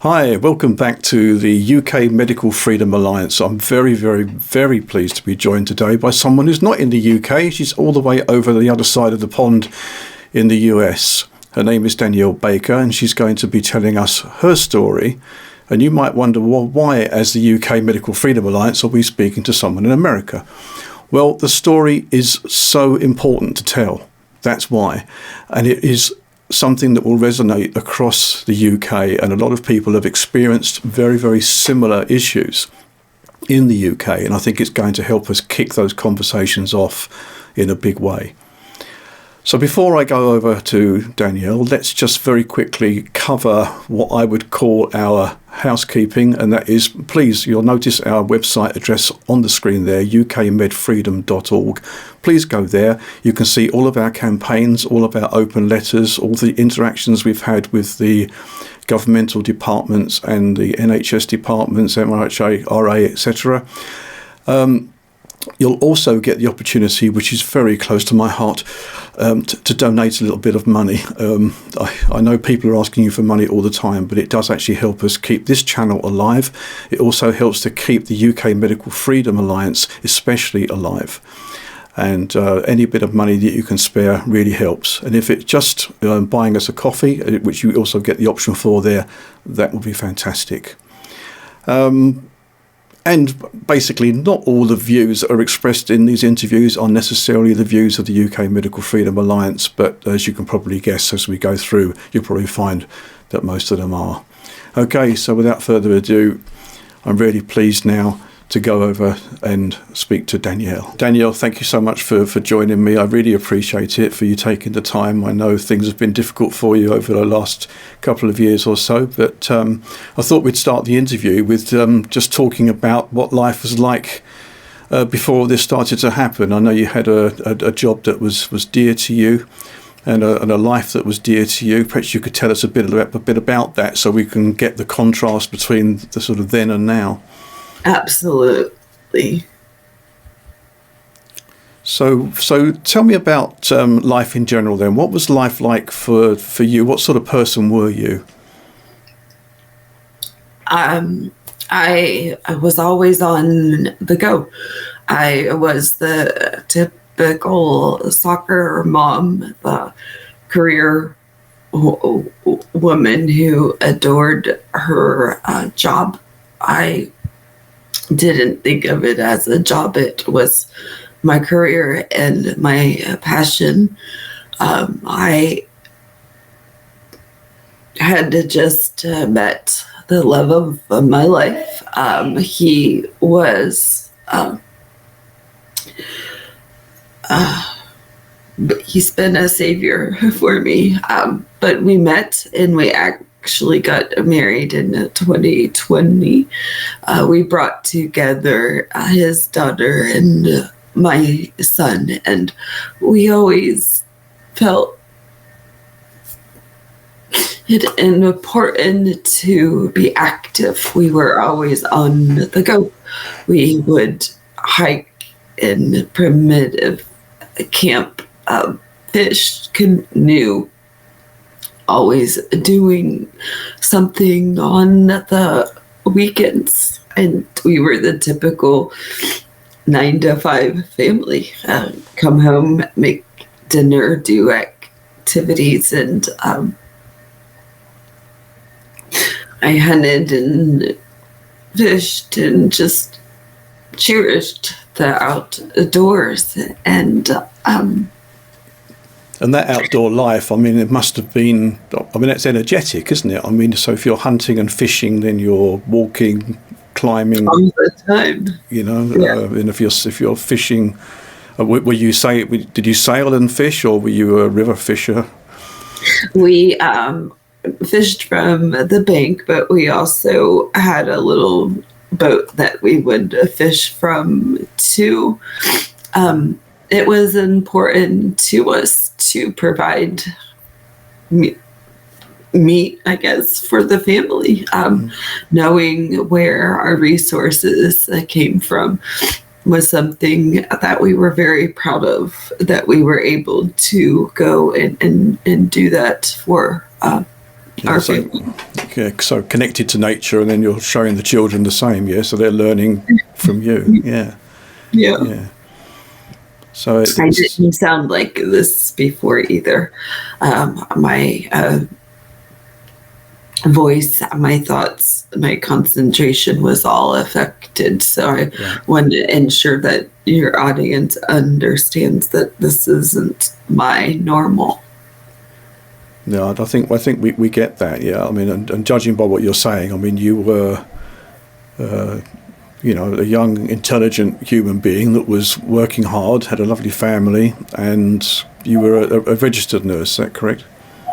Hi, welcome back to the UK Medical Freedom Alliance. I'm very, very, very pleased to be joined today by someone who's not in the UK. She's all the way over the other side of the pond in the US. Her name is Danielle Baker, and she's going to be telling us her story. And you might wonder, well, why, as the UK Medical Freedom Alliance, are we speaking to someone in America? Well, the story is so important to tell. That's why. And it is something that will resonate across the UK, and a lot of people have experienced very, very similar issues in the UK, and I think it's going to help us kick those conversations off in a big way. So before I go over to Danielle, let's just very quickly cover what I would call our housekeeping, and that is, please, you'll notice our website address on the screen there, ukmedfreedom.org. Please go there. You can see all of our campaigns, all of our open letters, all the interactions we've had with the governmental departments and the NHS departments, MRHA, RA, etc. You'll also get the opportunity, which is very close to my heart, to donate a little bit of money. I know people are asking you for money all the time, but it does actually help us keep this channel alive. It also helps to keep the UK Medical Freedom Alliance especially alive. And any bit of money that you can spare really helps. And if it's just buying us a coffee, which you also get the option for there, that would be fantastic. And basically, not all the views that are expressed in these interviews are necessarily the views of the UK Medical Freedom Alliance, but as you can probably guess as we go through, you'll probably find that most of them are. Okay, so without further ado, I'm really pleased now to go over and speak to Danielle. Danielle, thank you so much for joining me. I really appreciate it, for you taking the time. I know things have been difficult for you over the last couple of years or so, but I thought we'd start the interview with just talking about what life was like before all this started to happen. I know you had a job that was dear to you, and a life that was dear to you. Perhaps you could tell us a bit about that, so we can get the contrast between the sort of then and now. Absolutely. So tell me about life in general then. What was life like for you? What sort of person were you? I was always on the go. I was the typical soccer mom, the career woman who adored her job. I didn't think of it as a job. It was my career and my passion. I had just met the love of my life. He was he's been a savior for me. But we met and we actually got married in 2020. We brought together his daughter and my son, and we always felt it important to be active. We were always on the go. We would hike in primitive camp, fish, canoe, always doing something on the weekends. And we were the typical 9-to-5 family. Come home, make dinner, do activities, and I hunted and fished and just cherished the outdoors. And that outdoor life, I mean, it must have been, I mean, it's energetic, isn't it? I mean, so if you're hunting and fishing, then you're walking, climbing all the time. You know, Yeah. And if you're fishing, did you sail and fish, or were you a river fisher? We fished from the bank, but we also had a little boat that we would fish from too. It was important to us to provide meat, I guess, for the family. Knowing where our resources came from was something that we were very proud of, that we were able to go and do that for our so, family. yeah, so connected to nature, and then you're showing the children the same, yeah? So they're learning from you, yeah. Yeah. Yeah. So I it's didn't sound like this before either. My voice, my thoughts, my concentration was all affected. So I right. want to ensure that your audience understands that this isn't my normal. No, I think we get that. Yeah, I mean, and judging by what you're saying, I mean, you were, a young, intelligent human being that was working hard, had a lovely family, and you were a registered nurse. Is that correct?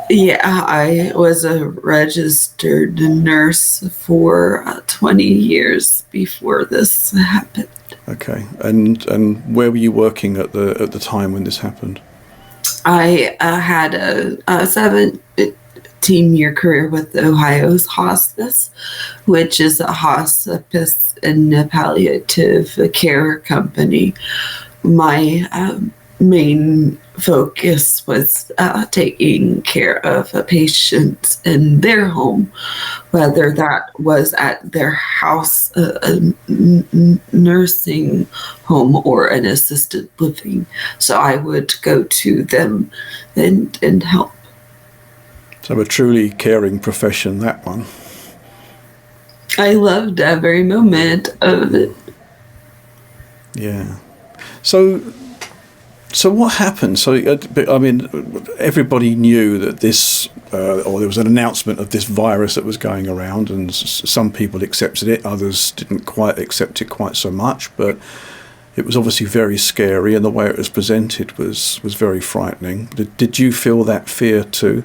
Yeah, I was a registered nurse for 20 years before this happened. Okay, and where were you working at the time when this happened? I had a 17-year career with Ohio's hospice, which is a hospice and a palliative care company. My main focus was taking care of a patient in their home, whether that was at their house, nursing home, or an assisted living. So I would go to them and help. So a truly caring profession, that one. I loved every moment of it. Yeah. So what happened? So, I mean, everybody knew that this, or there was an announcement of this virus that was going around, and some people accepted it, others didn't quite accept it quite so much, but it was obviously very scary, and the way it was presented was very frightening. Did you feel that fear too?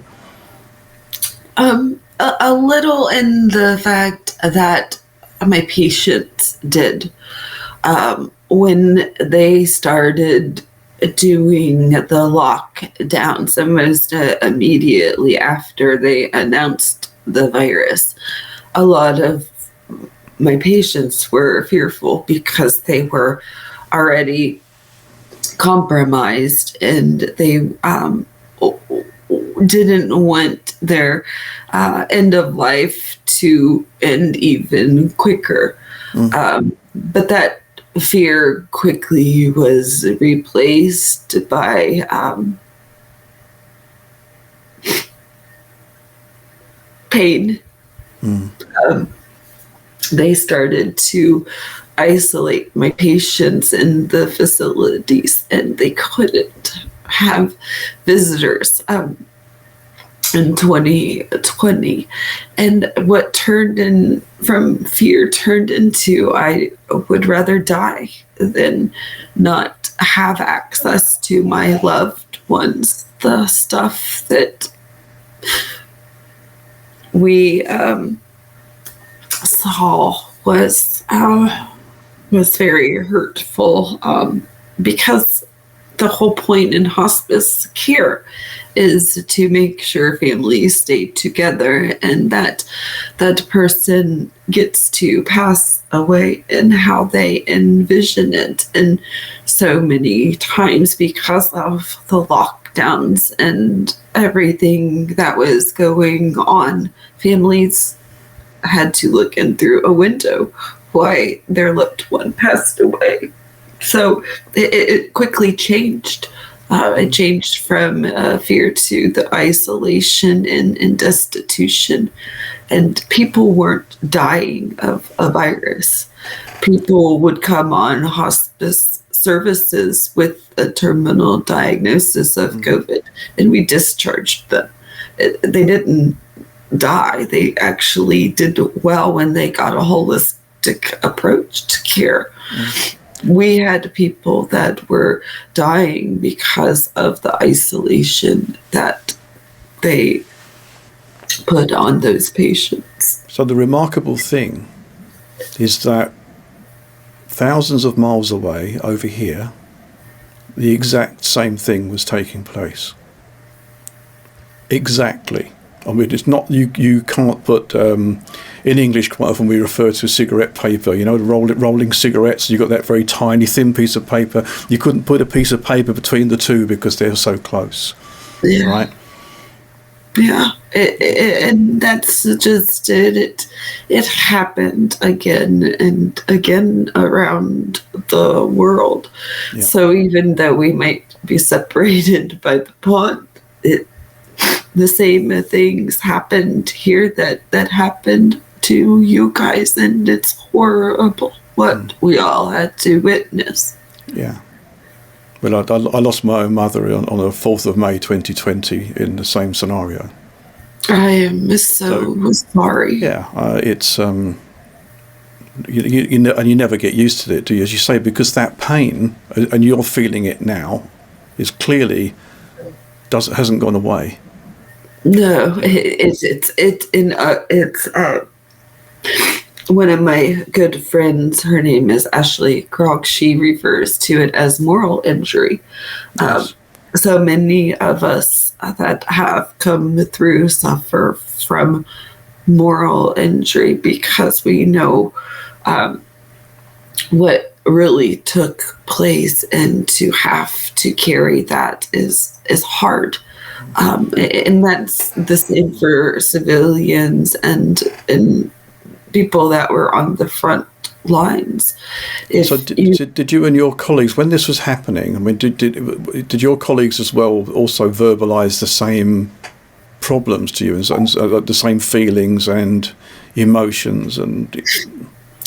A little, in the fact that my patients did. When they started doing the lockdowns, almost immediately after they announced the virus, a lot of my patients were fearful because they were already compromised, and they didn't want their end of life to end even quicker. But that fear quickly was replaced by pain. They started to isolate my patients in the facilities, and they couldn't have visitors in 2020. And what turned in from fear turned into, I would rather die than not have access to my loved ones. The stuff that we saw was very hurtful, because the whole point in hospice care is to make sure families stay together, and that person gets to pass away in how they envision it. And so many times, because of the lockdowns and everything that was going on, families had to look in through a window why their loved one passed away. So it quickly changed. It changed from fear to the isolation and destitution. And people weren't dying of a virus. People would come on hospice services with a terminal diagnosis of COVID, and we discharged them. They didn't die. They actually did well when they got a holistic approach to care. We had people that were dying because of the isolation that they put on those patients. So the remarkable thing is that thousands of miles away over here, the exact same thing was taking place. Exactly. I mean, it's not, you can't put, in English quite often we refer to cigarette paper, rolling cigarettes, you've got that very tiny thin piece of paper. You couldn't put a piece of paper between the two because they're so close, right? Yeah, and that's just it. It happened again and again around the world. Yeah. So even though we might be separated by the pond, the same things happened here that happened to you guys, and it's horrible what we all had to witness. Yeah. Well, I lost my own mother on the 4th of May 2020 in the same scenario. I am so sorry. Yeah, it's and you never get used to it, do you? As you say, because that pain, and you're feeling it now, is clearly hasn't gone away. No, it's one of my good friends, her name is Ashley Krog, she refers to it as moral injury. Yes. So many of us that have come through suffer from moral injury because we know what really took place, and to have to carry that is hard. And that's the same for civilians and people that were on the front lines. So did you and your colleagues, when this was happening, I mean, did your colleagues as well also verbalise the same problems to you, and the same feelings and emotions? And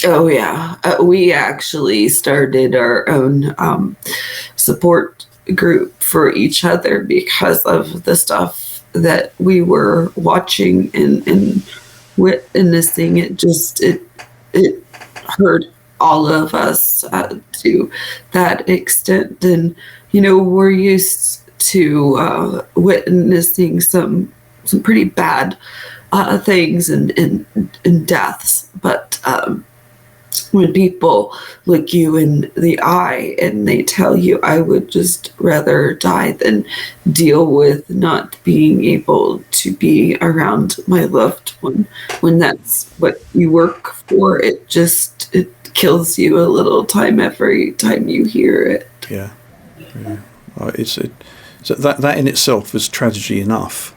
oh yeah, we actually started our own support group for each other because of the stuff that we were watching and witnessing. It hurt all of us to that extent. And we're used to witnessing some pretty bad things and deaths, but when people look you in the eye and they tell you, I would just rather die than deal with not being able to be around my loved one, when that's what you work for, it kills you a little time every time you hear it. Yeah. So that in itself was tragedy enough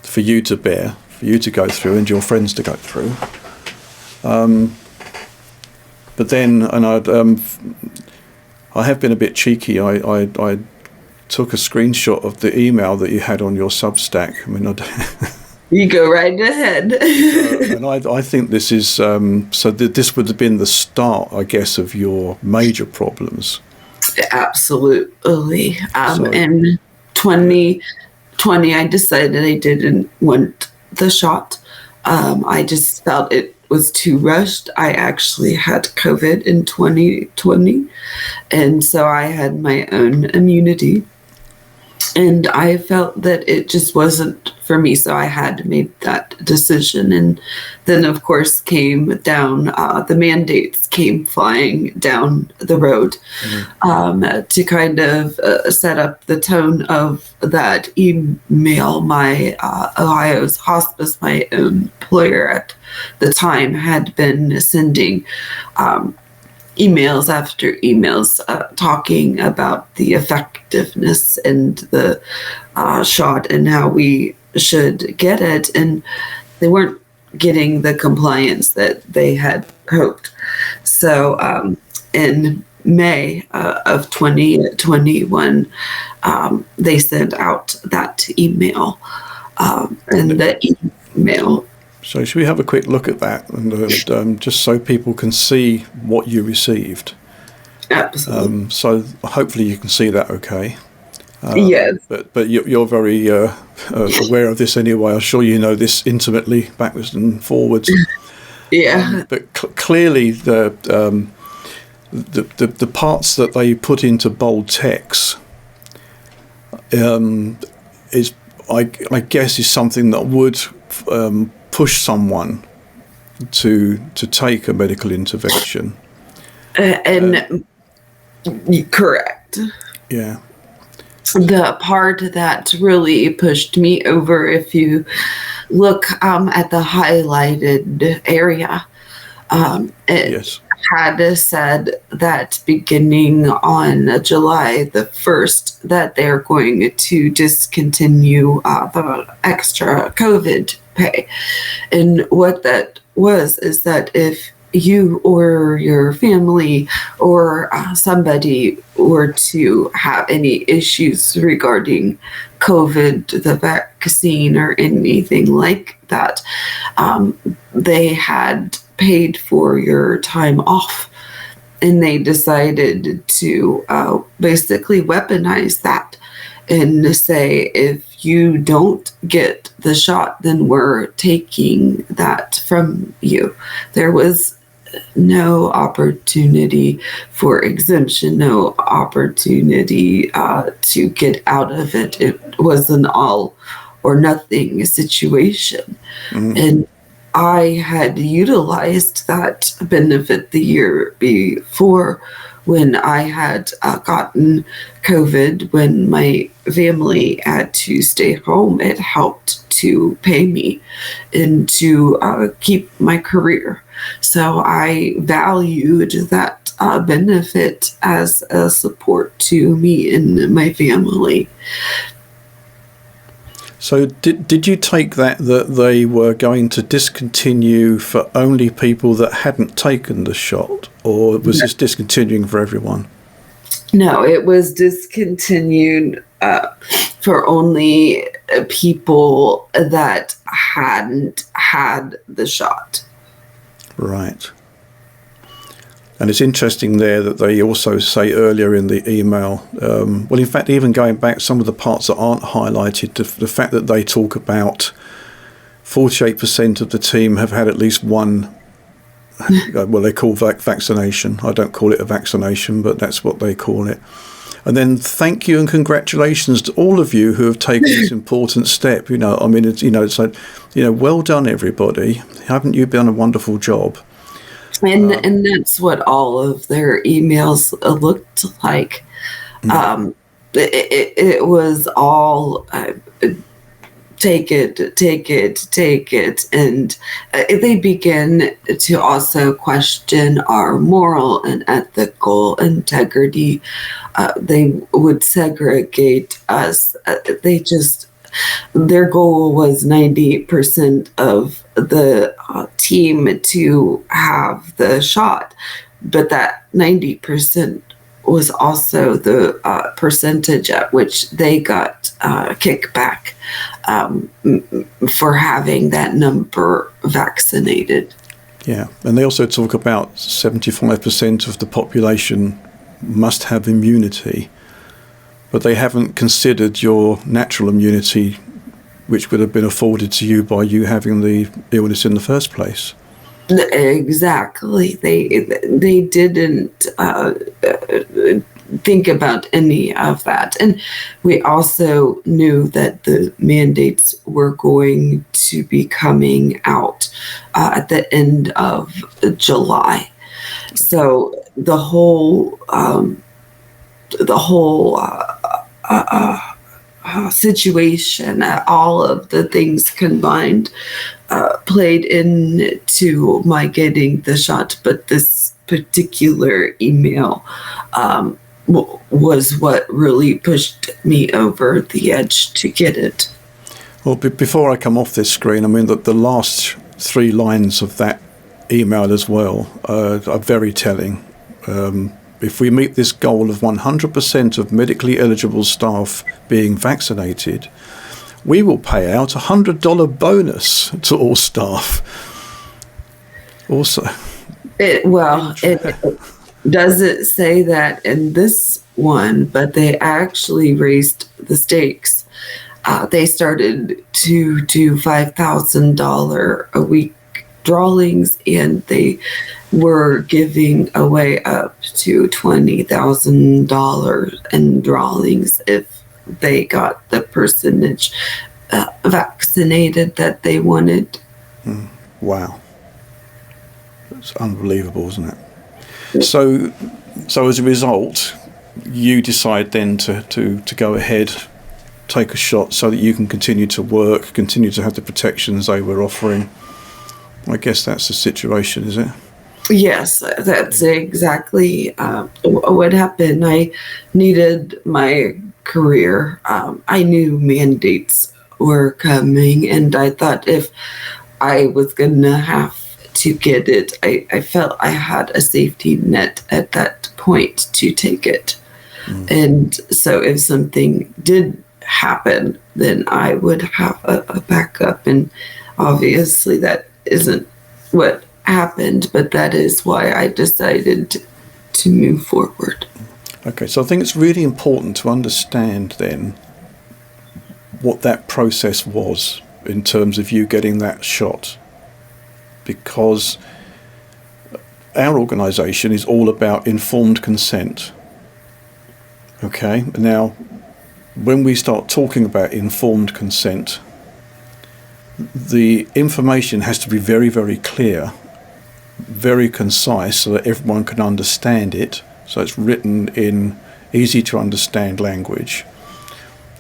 for you to bear, for you to go through, and your friends to go through. But then, and I have been a bit cheeky. I took a screenshot of the email that you had on your Substack. I mean, you go right ahead. And I think this is this would have been the start, I guess, of your major problems. Absolutely. In 2020, I decided I didn't want the shot. I just felt it was too rushed. I actually had COVID in 2020, and so I had my own immunity, and I felt that it just wasn't for me, so I had made that decision. And then of course came down the mandates came flying down the road, to kind of set up the tone of that email. My Ohio's hospice, my employer at the time, had been sending emails after emails talking about the effectiveness and the shot and how we should get it, and they weren't getting the compliance that they had hoped. So in May of 2021, they sent out that email, and the email. So should we have a quick look at that, and just so people can see what you received? Absolutely. So hopefully you can see that okay. Yes. But you're very aware of this anyway. I'm sure you know this intimately, backwards and forwards. Yeah. But clearly the parts that they put into bold text is, I guess, is something that would push someone to take a medical intervention. And correct. Yeah. The part that really pushed me over, if you look at the highlighted area, it Yes. had said that beginning on July the 1st that they're going to discontinue the extra COVID pay. And what that was is that if you or your family or somebody were to have any issues regarding COVID, the vaccine, or anything like that, they had paid for your time off. And they decided to basically weaponize that and say, if you don't get the shot, then we're taking that from you. There was no opportunity for exemption, no opportunity to get out of it. It was an all or nothing situation. And I had utilized that benefit the year before when I had gotten COVID, when my family had to stay home. It helped to pay me and to keep my career. So I valued that benefit as a support to me and my family. So did you take that they were going to discontinue for only people that hadn't taken the shot, or was this discontinuing for everyone? No, it was discontinued for only people that hadn't had the shot. Right. And it's interesting there that they also say earlier in the email, well, in fact, even going back, some of the parts that aren't highlighted, the fact that they talk about 48% of the team have had at least one, well, they call vaccination. I don't call it a vaccination, but that's what they call it. And then thank you and congratulations to all of you who have taken this important step. You know, I mean, it's like, well done, everybody. Haven't you done a wonderful job? And that's what all of their emails looked like. It was all take it. And they begin to also question our moral and ethical integrity. They would segregate us. Their goal was 90% of the team to have the shot, but that 90% was also the percentage at which they got kickback for having that number vaccinated. Yeah, and they also talk about 75% of the population must have immunity, but they haven't considered your natural immunity, which would have been afforded to you by you having the illness in the first place. Exactly. They didn't think about any of that. And we also knew that the mandates were going to be coming out at the end of July. So the whole situation, all of the things combined, played into my getting the shot. But this particular email was what really pushed me over the edge to get it. Well, before I come off this screen, I mean, the last 3 lines of that email as well are very telling. If we meet this goal of 100% of medically eligible staff being vaccinated, we will pay out a $100 bonus to all staff. Also, it doesn't say that in this one, but they actually raised the stakes. They started to do $5,000 a week drawings, and they were giving away up to $20,000 in drawings if they got the percentage vaccinated that they wanted. Wow. It's unbelievable, isn't it? So as a result, you decide then to go ahead, take a shot so that you can continue to work, continue to have the protections they were offering. I guess that's the situation, is it? Yes, that's exactly what happened. I needed my career. I knew mandates were coming, and I thought if I was going to have to get it, I felt I had a safety net at that point to take it. And so if something did happen, then I would have a backup. And obviously, that isn't what happened, but that is why I decided to move forward. Okay, so I think it's really important to understand then what that process was in terms of you getting that shot, because our organisation is all about informed consent. Okay, now when we start talking about informed consent, the information has to be very, very clear, very concise, so that everyone can understand it. So it's written in easy to understand language,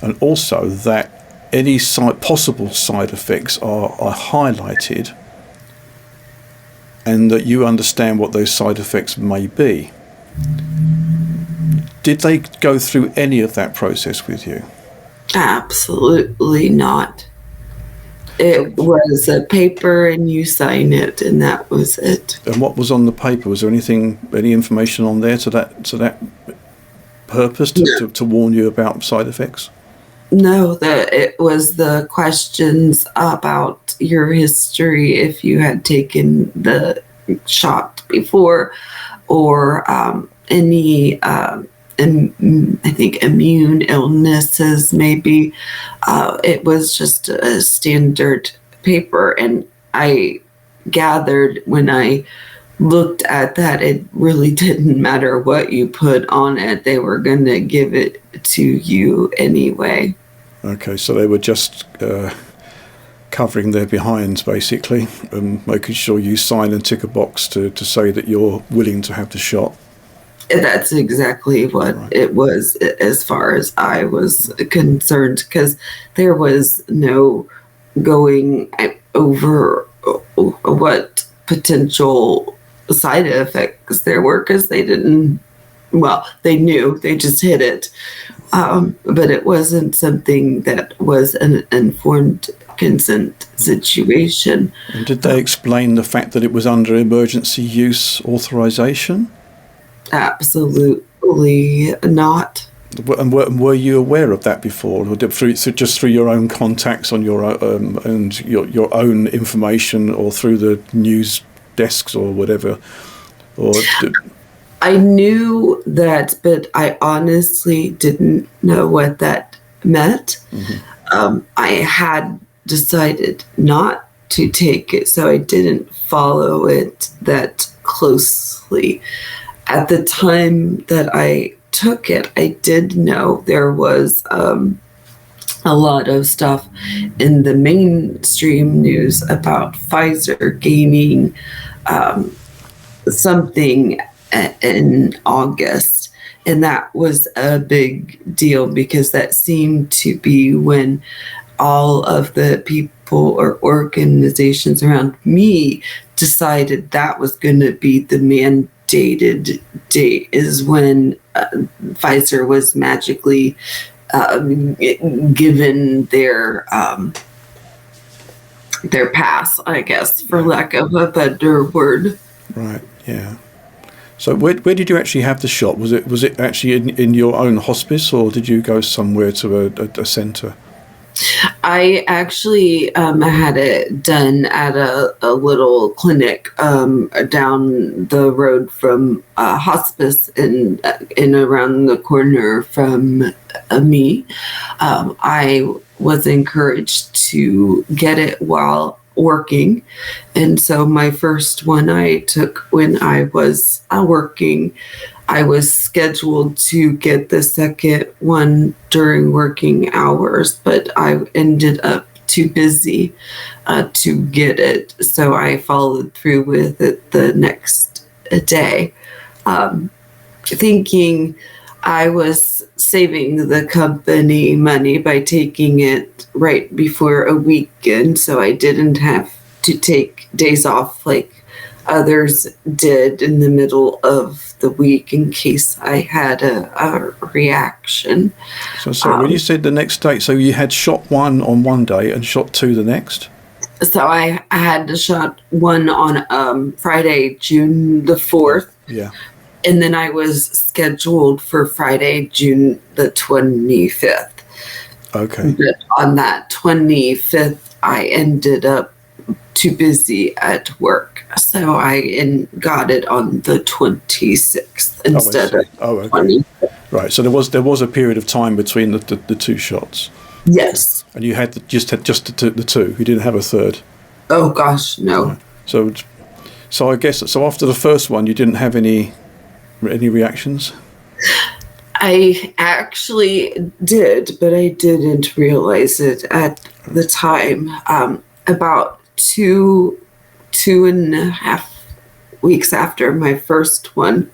and also that any possible side effects are highlighted, and that you understand what those side effects may be. Did they go through any of that process with you? Absolutely not. It was a paper and you sign it, and that was it. And what was on the paper? Was there any information on there to that purpose, to warn you about side effects? No, it was the questions about your history, if you had taken the shot before, or any, I think, immune illnesses, maybe. It was just a standard paper, and I gathered when I looked at that, it really didn't matter what you put on it. They were going to give it to you anyway. Okay, so they were just covering their behinds, basically, and making sure you sign and tick a box to say that you're willing to have the shot. That's exactly what it was, as far as I was concerned, because there was no going over what potential side effects there were, because they didn't, they knew, they just hid it. But it wasn't something that was an informed consent situation. And did they explain the fact that it was under emergency use authorization? Absolutely not. And were you aware of that before, or just through your own contacts on your and your own information, or through the news desks or whatever? I knew that, but I honestly didn't know what that meant. Mm-hmm. I had decided not to take it, so I didn't follow it that closely. At the time that I took it, I did know there was a lot of stuff in the mainstream news about Pfizer gaining something in August. And that was a big deal, because that seemed to be when all of the people or organizations around me decided that was going to be the mandated date, is when Pfizer was magically given their pass, I guess, for lack of a better word. Right. Yeah. So where did you actually have the shot? Was it actually in your own hospice, or did you go somewhere to a centre? I actually had it done at a little clinic down the road from hospice and around the corner from me. I was encouraged to get it while working, and so my first one I took when I was working. I was scheduled to get the second one during working hours, but I ended up too busy to get it, so I followed through with it the next day, thinking I was saving the company money by taking it right before a weekend, so I didn't have to take days off like Others did in the middle of the week in case I had a reaction. So when you said the next day, so you had shot 1 on one day and shot 2 the next? So I had shot 1 on Friday, June the 4th. Yeah. And then I was scheduled for Friday, June the 25th. Okay. But on that 25th, I ended up too busy at work. So I got it on the 26th instead of okay. 25th. Right. So there was a period of time between the 2 shots. Yes. And you had just the 2. You didn't have a third. Oh gosh, no. Right. So I guess after the first one, you didn't have any reactions? I actually did, but I didn't realize it at the time. About two and a half weeks after my first one,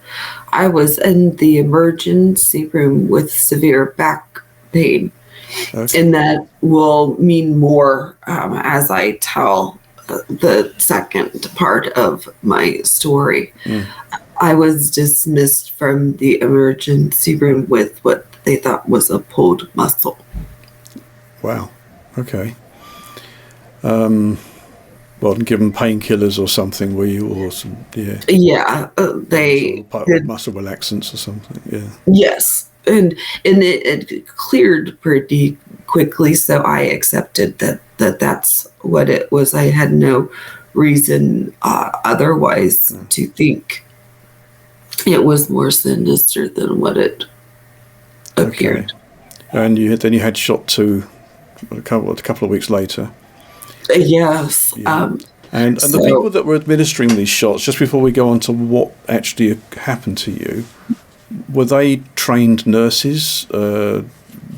I was in the emergency room with severe back pain. Okay. And that will mean more as I tell the second part of my story. I was dismissed from the emergency room with what they thought was a pulled muscle. Wow. Okay. Well, given painkillers or something, were you, or some, yeah? Yeah, they did muscle relaxants or something. Yeah. Yes, and it cleared pretty quickly, so I accepted that's what it was. I had no reason otherwise to think it was more sinister than what it appeared. Okay. And you had shot 2 a couple of weeks later. Yes. Yeah. And the people that were administering these shots, just before we go on to what actually happened to you, were they trained nurses,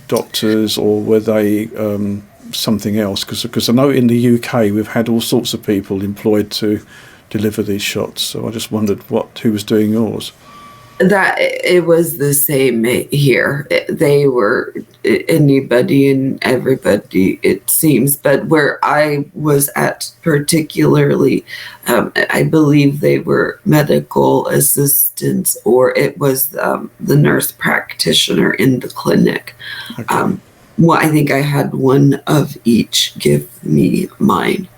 doctors, or were they something else? Because I know in the UK we've had all sorts of people employed to deliver these shots. So I just wondered who was doing yours. That it was the same here. They were anybody and everybody, it seems. But where I was at particularly, I believe they were medical assistants, or it was the nurse practitioner in the clinic. Okay. Well, I think I had one of each give me mine.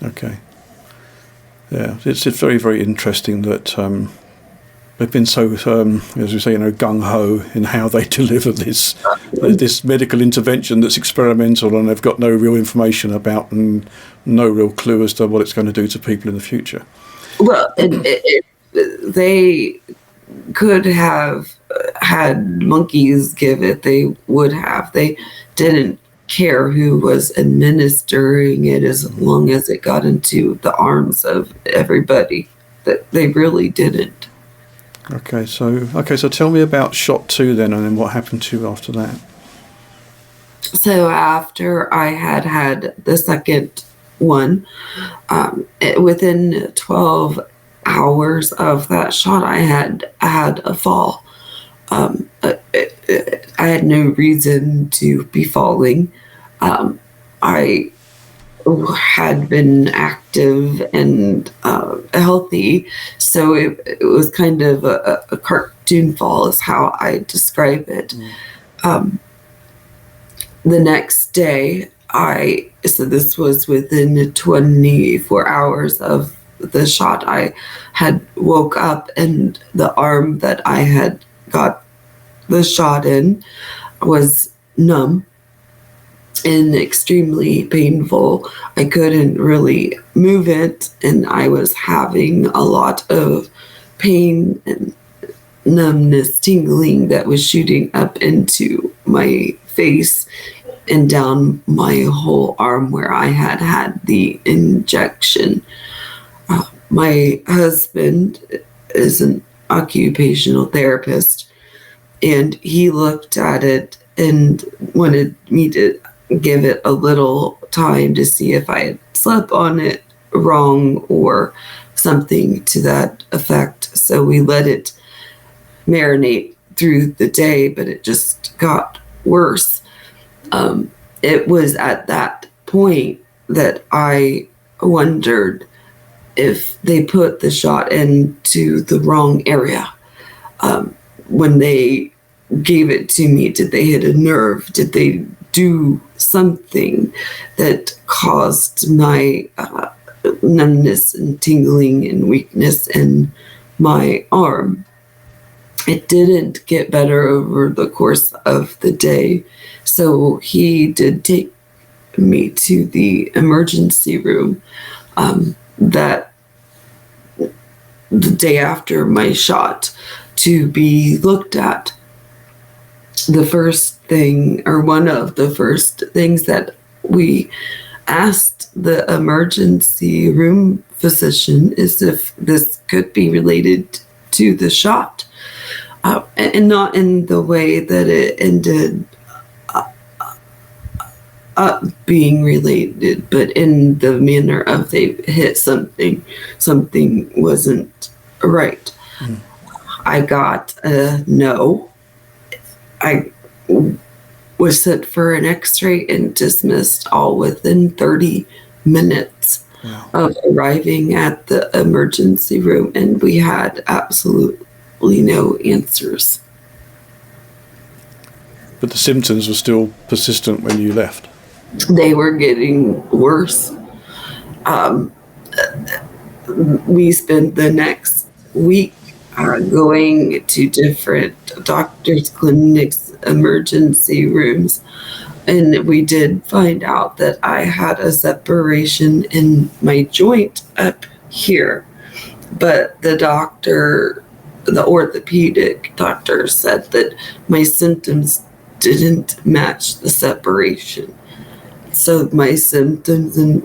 Okay. Yeah, it's very, very interesting that they've been so, as we say, gung-ho in how they deliver this medical intervention that's experimental, and they've got no real information about and no real clue as to what it's going to do to people in the future. Well, they could have had monkeys give it. They would have. They didn't care who was administering it as long as it got into the arms of everybody. That they really didn't. Okay, so tell me about shot 2 then, and then what happened to you after that? So after I had the second one, within 12 hours of that shot, I had a fall. I had no reason to be falling. I had been active and healthy, so it was kind of a cartoon fall is how I describe it. The next day, so this was within 24 hours of the shot, I had woke up and the arm that I had got the shot in was numb and extremely painful. I couldn't really move it, and I was having a lot of pain and numbness, tingling that was shooting up into my face and down my whole arm where I had the injection. My husband is an occupational therapist, and he looked at it and wanted me to give it a little time to see if I had slept on it wrong or something to that effect. So we let it marinate through the day, but it just got worse. It was at that point that I wondered if they put the shot into the wrong area. When they gave it to me, did they hit a nerve? Did they do something that caused my numbness and tingling and weakness in my arm? It didn't get better over the course of the day, so he did take me to the emergency room that the day after my shot to be looked at. The first thing, or one of the first things that we asked the emergency room physician is if this could be related to the shot, and not in the way that it ended up being related, but in the manner of they hit something wasn't right. I got a no. I was sent for an x-ray and dismissed all within 30 minutes of arriving at the emergency room, and we had absolutely no answers. But the symptoms were still persistent when you left? They were getting worse. We spent the next week going to different doctors' clinics, emergency rooms, and we did find out that I had a separation in my joint up here. But the orthopedic doctor said that my symptoms didn't match the separation. So my symptoms and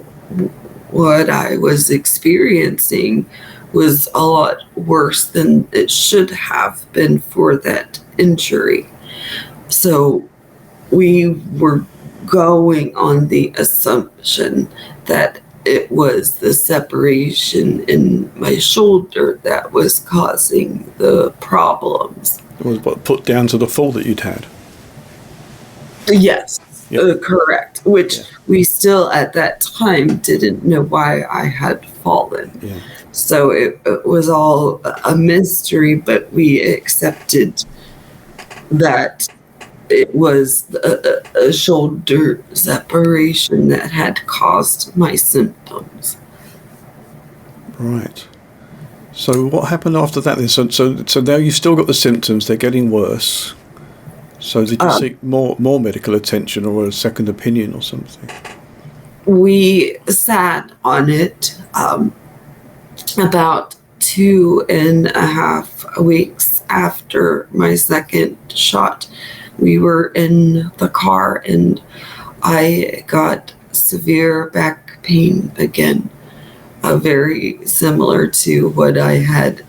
what I was experiencing was a lot worse than it should have been for that injury. So we were going on the assumption that it was the separation in my shoulder that was causing the problems. It was put down to the fall that you'd had? Yes. Correct, which we still at that time didn't know why I had fallen. So it was all a mystery, but we accepted that it was a shoulder separation that had caused my symptoms. Right. So what happened after that then? So now you've still got the symptoms, they're getting worse. So did you seek more medical attention or a second opinion or something? We sat on it about 2.5 weeks after my second shot. We were in the car and I got severe back pain again, very similar to what I had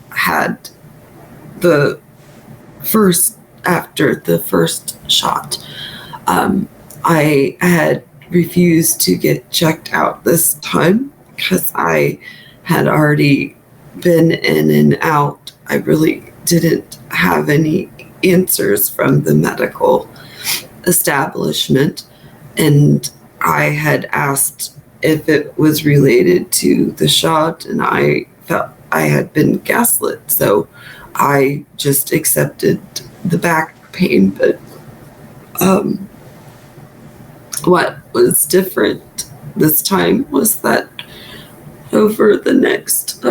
after the first shot. I had refused to get checked out this time because I had already been in and out. I really didn't have any answers from the medical establishment, and I had asked if it was related to the shot, and I felt I had been gaslit, so I just accepted the back pain. But what was different this time was that over the next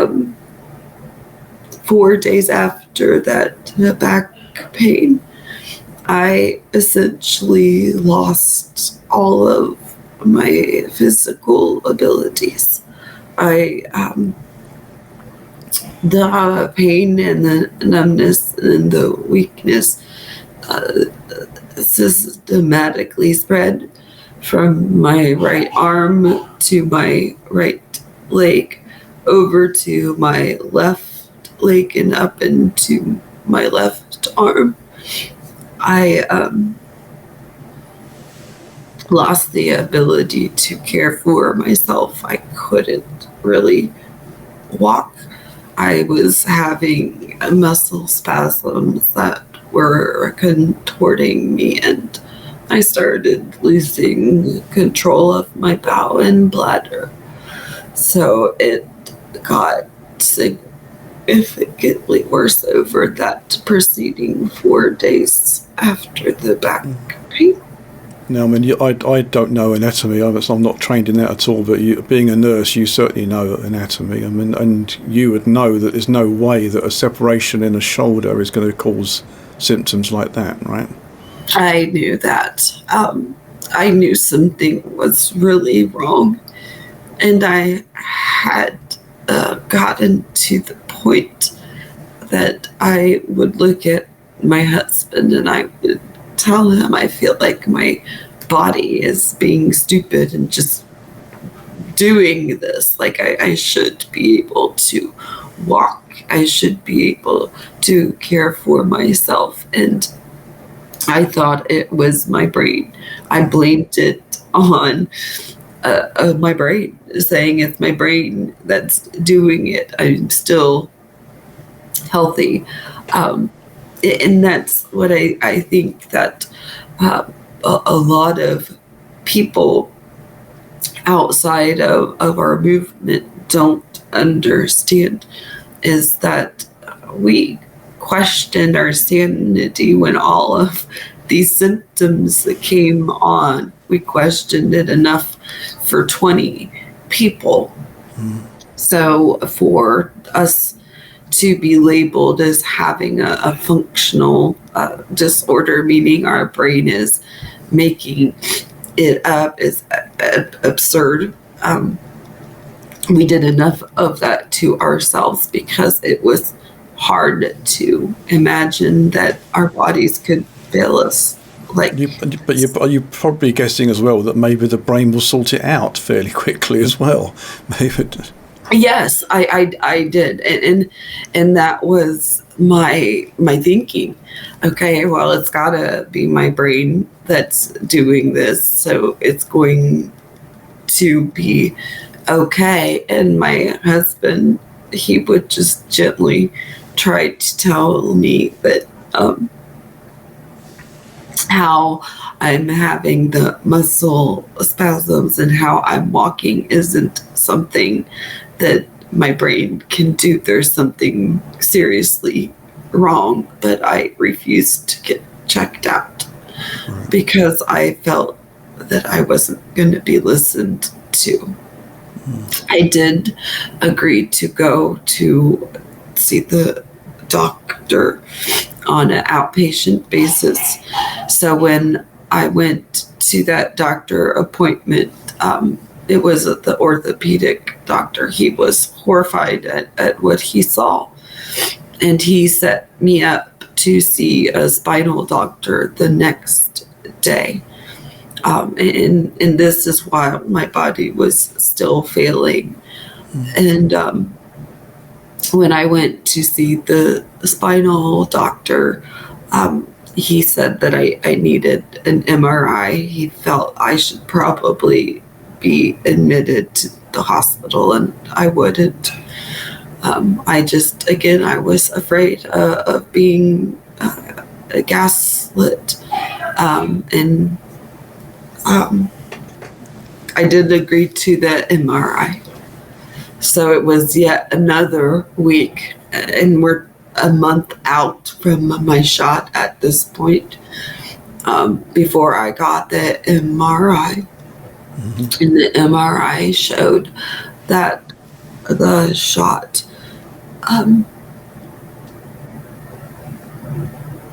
4 days after that back pain, I essentially lost all of my physical abilities. The pain and the numbness and the weakness systematically spread from my right arm to my right leg, over to my left leg and up into my left arm. I lost the ability to care for myself. I couldn't really walk. I was having muscle spasms that were contorting me, and I started losing control of my bowel and bladder. So it got significantly worse over that preceding 4 days after the back pain. Now, I mean, I don't know anatomy. I'm not trained in that at all. But being a nurse, you certainly know anatomy. I mean, and you would know that there's no way that a separation in a shoulder is going to cause symptoms like that, right? I knew that. I knew something was really wrong, and I had gotten to the point that I would look at my husband and I would tell him, I feel like my body is being stupid and just doing this. Like I should be able to walk. I should be able to care for myself. And I thought it was my brain. I blamed it on my brain, saying it's my brain that's doing it. I'm still healthy. And that's what I think that a lot of people outside of our movement don't understand, is that we questioned our sanity when all of these symptoms that came on. We questioned it enough for 20 people. So for us to be labeled as having a functional disorder, meaning our brain is making it up, is absurd. We did enough of that to ourselves because it was hard to imagine that our bodies could fail us. But you're probably guessing as well that maybe the brain will sort it out fairly quickly as well. Maybe. Yes, I did, and that was my thinking. Okay, well, it's gotta be my brain that's doing this, so it's going to be okay. And my husband, he would just gently try to tell me that how I'm having the muscle spasms and how I'm walking isn't something that my brain can do. There's something seriously wrong, but I refused to get checked out because I felt that I wasn't going to be listened to. I did agree to go to see the doctor on an outpatient basis. So when I went to that doctor appointment, it was the orthopedic doctor. He was horrified at what he saw. And he set me up to see a spinal doctor the next day. And this is while my body was still failing. And when I went to see the spinal doctor, he said that I needed an MRI. He felt I should probably be admitted to the hospital, and I wouldn't. I was afraid of being gaslit. And I did agree to the MRI. So it was yet another week, and we're a month out from my shot at this point, before I got the MRI. And the MRI showed that the shot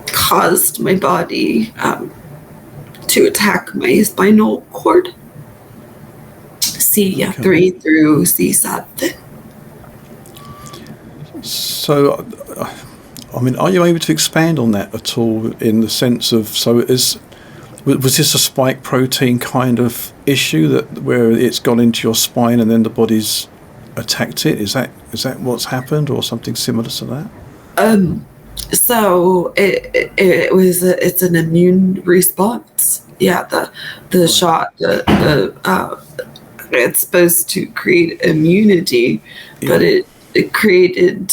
caused my body to attack my spinal cord, C3 through C7. So, I mean, are you able to expand on that at all in the sense of, was this a spike protein kind of issue where it's gone into your spine and then the body's attacked it? Is that what's happened, or something similar to that? So it's an immune response. Yeah, the shot, it's supposed to create immunity, but it created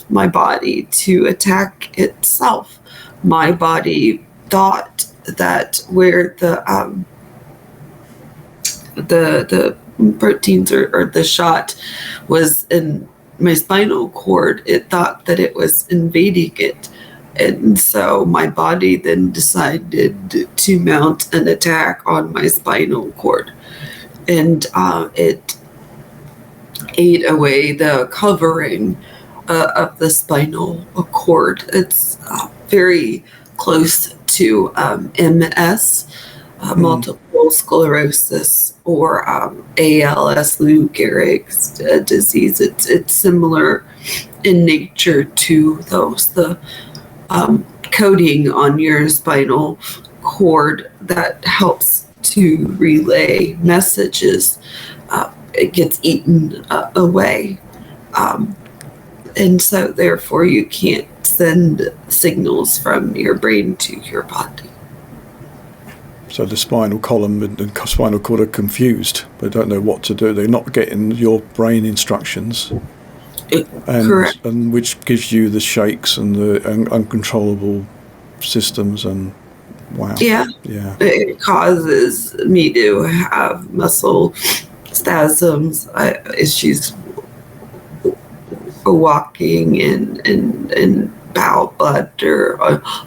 my body to attack itself. My body thought that where the proteins or the shot was in my spinal cord, it thought that it was invading it. And so my body then decided to mount an attack on my spinal cord. And it ate away the covering of the spinal cord. It's very close to MS, multiple sclerosis, or ALS, Lou Gehrig's disease. It's similar in nature to those. The coating on your spinal cord that helps to relay messages, it gets eaten away. And so therefore you can't send signals from your brain to your body. So the spinal column and spinal cord are confused. They don't know what to do. They're not getting your brain instructions. Correct. And which gives you the shakes and the uncontrollable systems and wow. Yeah. It causes me to have muscle spasms, issues walking and bowel bladder,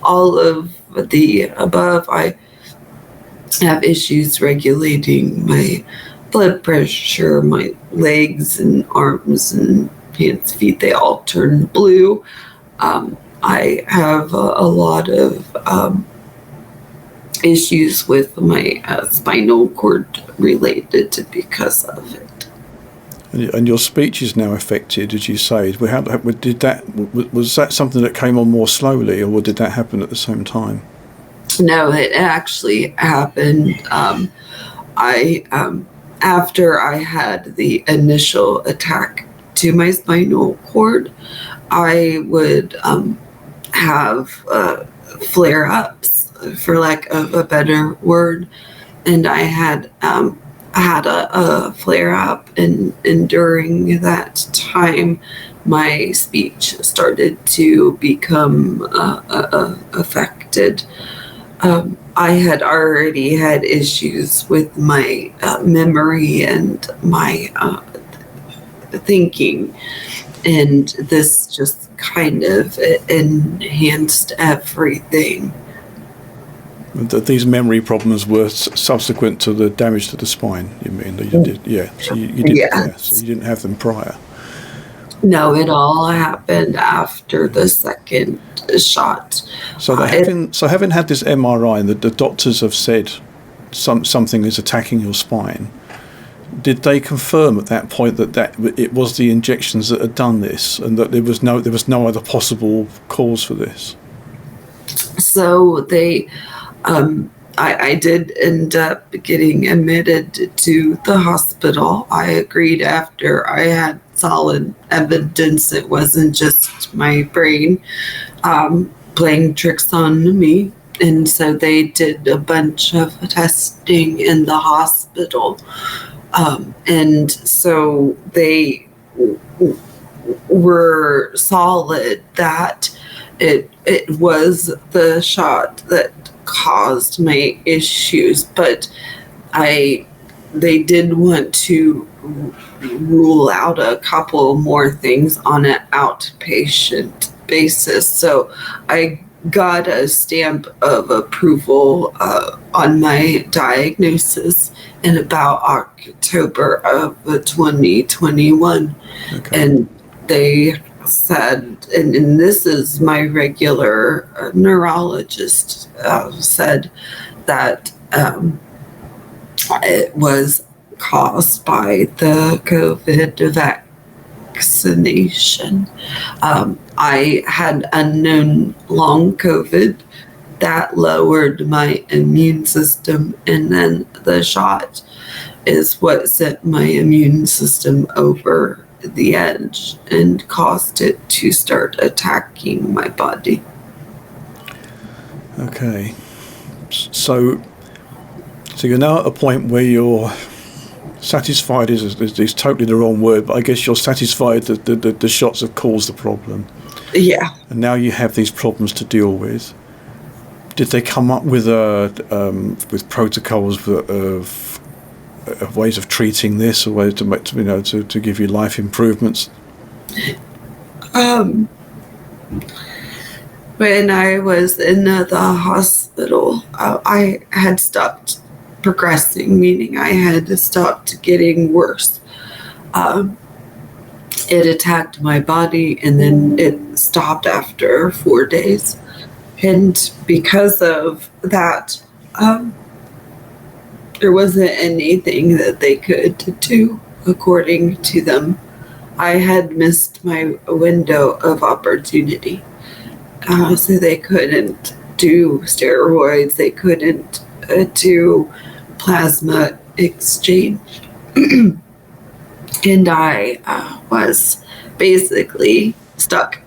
all of the above. I have issues regulating my blood pressure, my legs and arms and hands, feet, they all turn blue. I have a lot of issues with my spinal cord related to because of it. And your speech is now affected, as you say. Was that something that came on more slowly, or did that happen at the same time? No, it actually happened. After I had the initial attack to my spinal cord, I would have flare-ups, for lack of a better word, and I had a flare-up, and during that time, my speech started to become affected. I had already had issues with my memory and my thinking, and this just kind of enhanced everything. These memory problems were subsequent to the damage to the spine, you mean? That you did, yeah. So you did, Yes. yeah. So you didn't have them prior. No, it all happened after the second shot. So having had this MRI, and the doctors have said something is attacking your spine. Did they confirm at that point that it was the injections that had done this, and that there was no other possible cause for this? So they, I did end up getting admitted to the hospital. I agreed after I had solid evidence it wasn't just my brain playing tricks on me. And so they did a bunch of testing in the hospital. And so they were solid that it was the shot that caused my issues, but they did want to rule out a couple more things on an outpatient basis. So I got a stamp of approval on my diagnosis in about October of 2021. Okay. And they said, and this is my regular neurologist, said that it was caused by the COVID vaccination. I had unknown long COVID that lowered my immune system, and then the shot is what sent my immune system over the edge and caused it to start attacking my body. Okay. So you're now at a point where you're satisfied is totally the wrong word, but I guess you're satisfied that the shots have caused the problem. Yeah. And now you have these problems to deal with. Did they come up with with protocols of ways of treating this, or ways to make, to give you life improvements? When I was in the hospital, I had stopped progressing, meaning I had stopped getting worse. It attacked my body, and then it stopped after 4 days. And because of that, there wasn't anything that they could do, according to them. I had missed my window of opportunity. So they couldn't do steroids, they couldn't do plasma exchange. And I was basically stuck.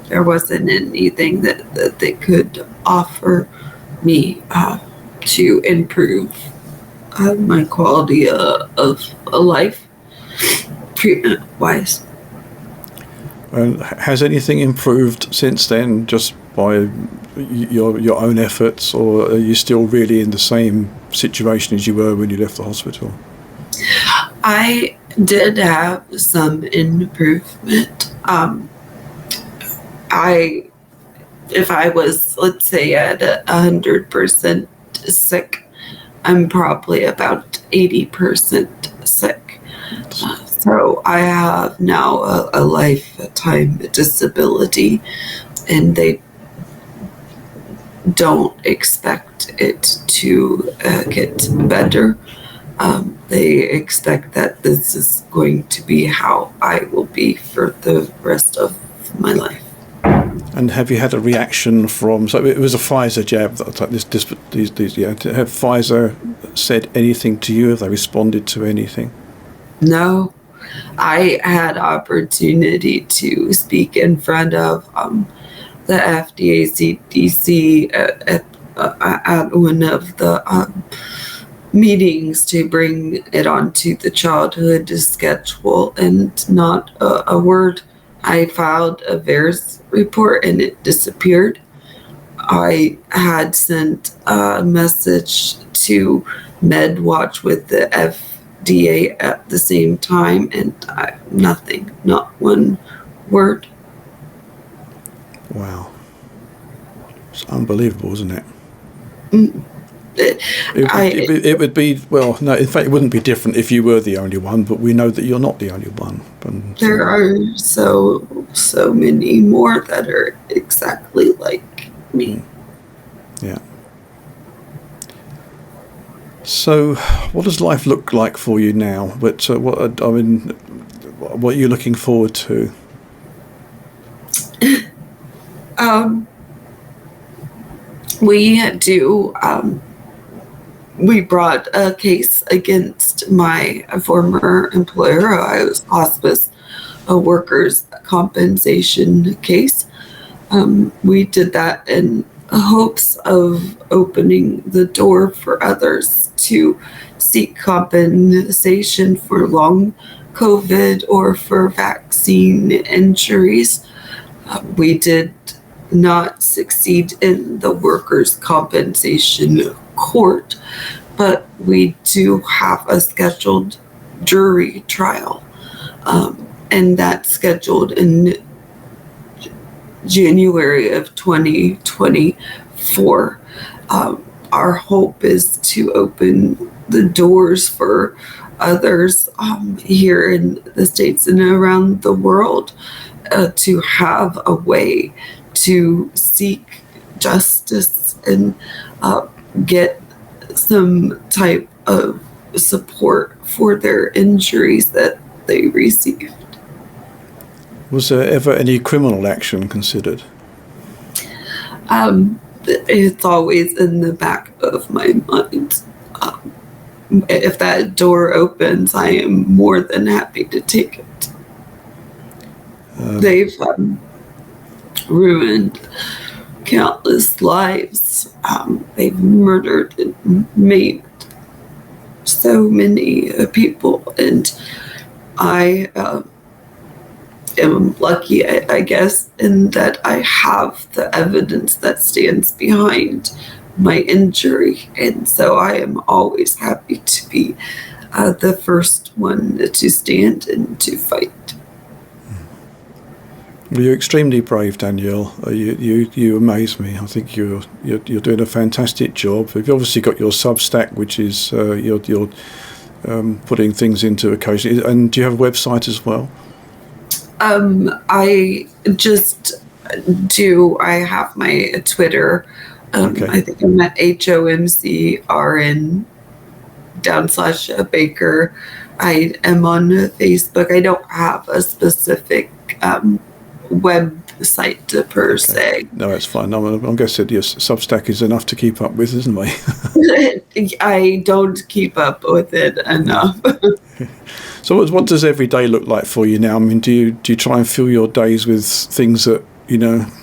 There wasn't anything that they could offer me to improve my quality of life, treatment-wise. And has anything improved since then, just by your own efforts, or are you still really in the same situation as you were when you left the hospital? I did have some improvement. If I was, let's say, at 100% sick, I'm probably about 80% sick. So I have now a lifetime disability, and they don't expect it to get better. They expect that this is going to be how I will be for the rest of my life. And have you had a reaction from? So it was a Pfizer jab. Have Pfizer said anything to you? Have they responded to anything? No, I had opportunity to speak in front of the FDA, CDC at one of the meetings to bring it onto the childhood schedule, and not a word. I filed a VAERS report and it disappeared. I had sent a message to MedWatch with the FDA at the same time, and nothing, not one word. Wow. It's unbelievable, isn't it? It would be, well, no, in fact, it wouldn't be different if you were the only one, but we know that you're not the only one. There are so many more that are exactly like me. Yeah. So, what does life look like for you now? But what are you looking forward to? We brought a case against my former employer. I was hospice, a workers' compensation case. We did that in hopes of opening the door for others to seek compensation for long COVID or for vaccine injuries. We did not succeed in the workers' compensation court, but we do have a scheduled jury trial, and that's scheduled in January of 2024. Our hope is to open the doors for others here in the States and around the world to have a way to seek justice and get some type of support for their injuries that they received. Was there ever any criminal action considered? It's always in the back of my mind. If that door opens, I am more than happy to take it. They've ruined countless lives. They've murdered and maimed so many people, and I am lucky, I guess, in that I have the evidence that stands behind my injury. And so I am always happy to be the first one to stand and to fight. Well, you're extremely brave, Danielle. You amaze me. I think you're doing a fantastic job. You've obviously got your Substack, which is you're putting things into occasion. And do you have a website as well? I just do. I have my Twitter. Okay. I think I'm at HOMCRN/Baker. I am on Facebook. I don't have a specific website per se. No, that's fine. I'm guessing your Substack is enough to keep up with, isn't it? I don't keep up with it enough. So what does every day look like for you now? I mean, do you try and fill your days with things that,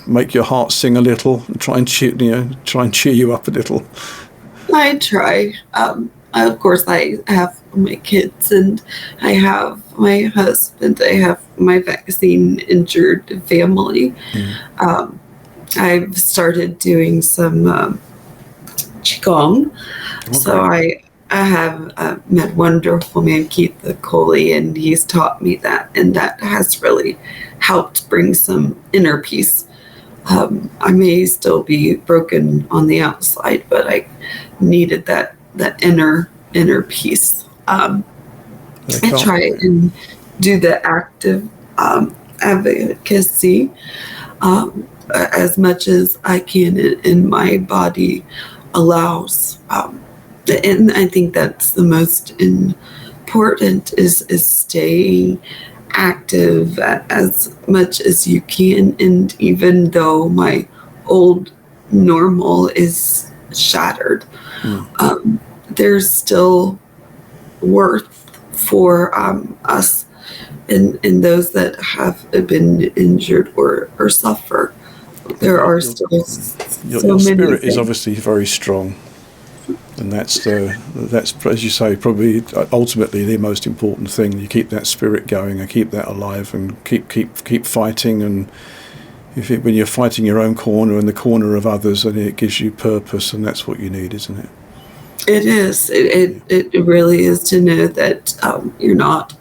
make your heart sing a little, and try and cheer you up a little? I try. Of course, I have my kids and I have my husband. I have my vaccine injured family. I've started doing some Qigong. Okay. So I have met wonderful man Keith Coley, and he's taught me that, and that has really helped bring some inner peace. I may still be broken on the outside, but I needed that inner peace. I try and do the active advocacy as much as I can, and my body allows. And I think that's the most important is staying active as much as you can. And even though my old normal is shattered, there's still worth for us and those that have been injured or suffer. There are still your spirit is obviously very strong, and that's as you say, probably ultimately the most important thing. You keep that spirit going and keep that alive and keep fighting. And when you're fighting your own corner and the corner of others, and it gives you purpose, and that's what you need, isn't it? It is. It really is to know that you're not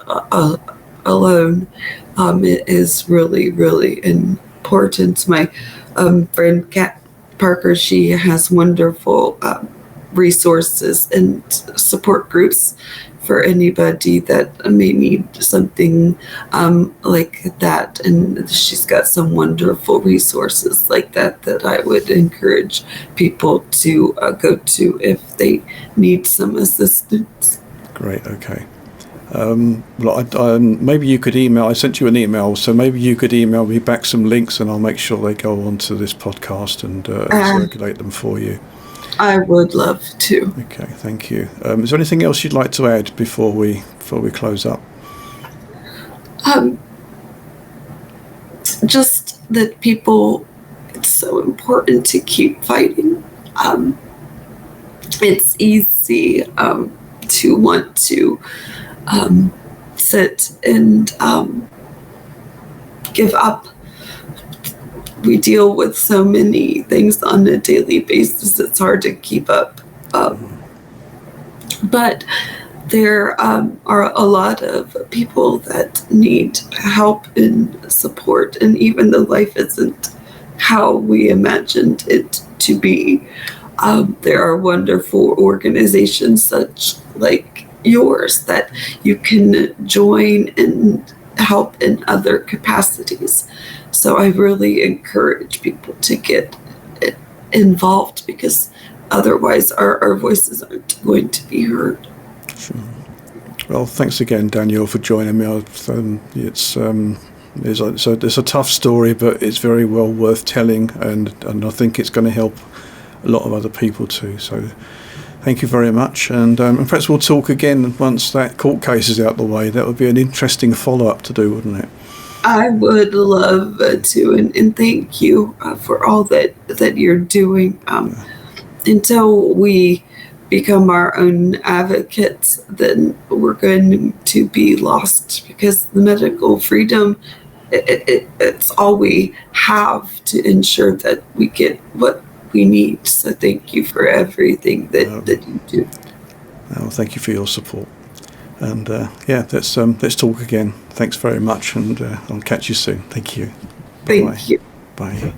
alone. It is really, really important. My friend Kat Parker, she has wonderful resources and support groups for anybody that may need something like that. And she's got some wonderful resources like that I would encourage people to go to if they need some assistance. Great, okay. Maybe you could email, I sent you an email, so maybe you could email me back some links and I'll make sure they go onto this podcast and circulate them for you. I would love to. Okay, thank you. Is there anything else you'd like to add before we close up? Just that people, it's so important to keep fighting. It's easy to want to sit and give up. We deal with so many things on a daily basis, it's hard to keep up. But there are a lot of people that need help and support, and even though life isn't how we imagined it to be, there are wonderful organizations such like yours that you can join and help in other capacities. So I really encourage people to get involved, because otherwise our voices aren't going to be heard. Sure. Well, thanks again, Danielle, for joining me. It's a tough story, but it's very well worth telling, and I think it's going to help a lot of other people too. So thank you very much, and perhaps we'll talk again once that court case is out the way. That would be an interesting follow-up to do, wouldn't it? I would love to, and thank you for all that you're doing. Until we become our own advocates, then we're going to be lost, because the medical freedom, it's all we have to ensure that we get what we need. So thank you for everything that you do. Well, thank you for your support. And yeah, let's talk again. Thanks very much, and I'll catch you soon. Thank you. Bye-bye. Thank you. Bye.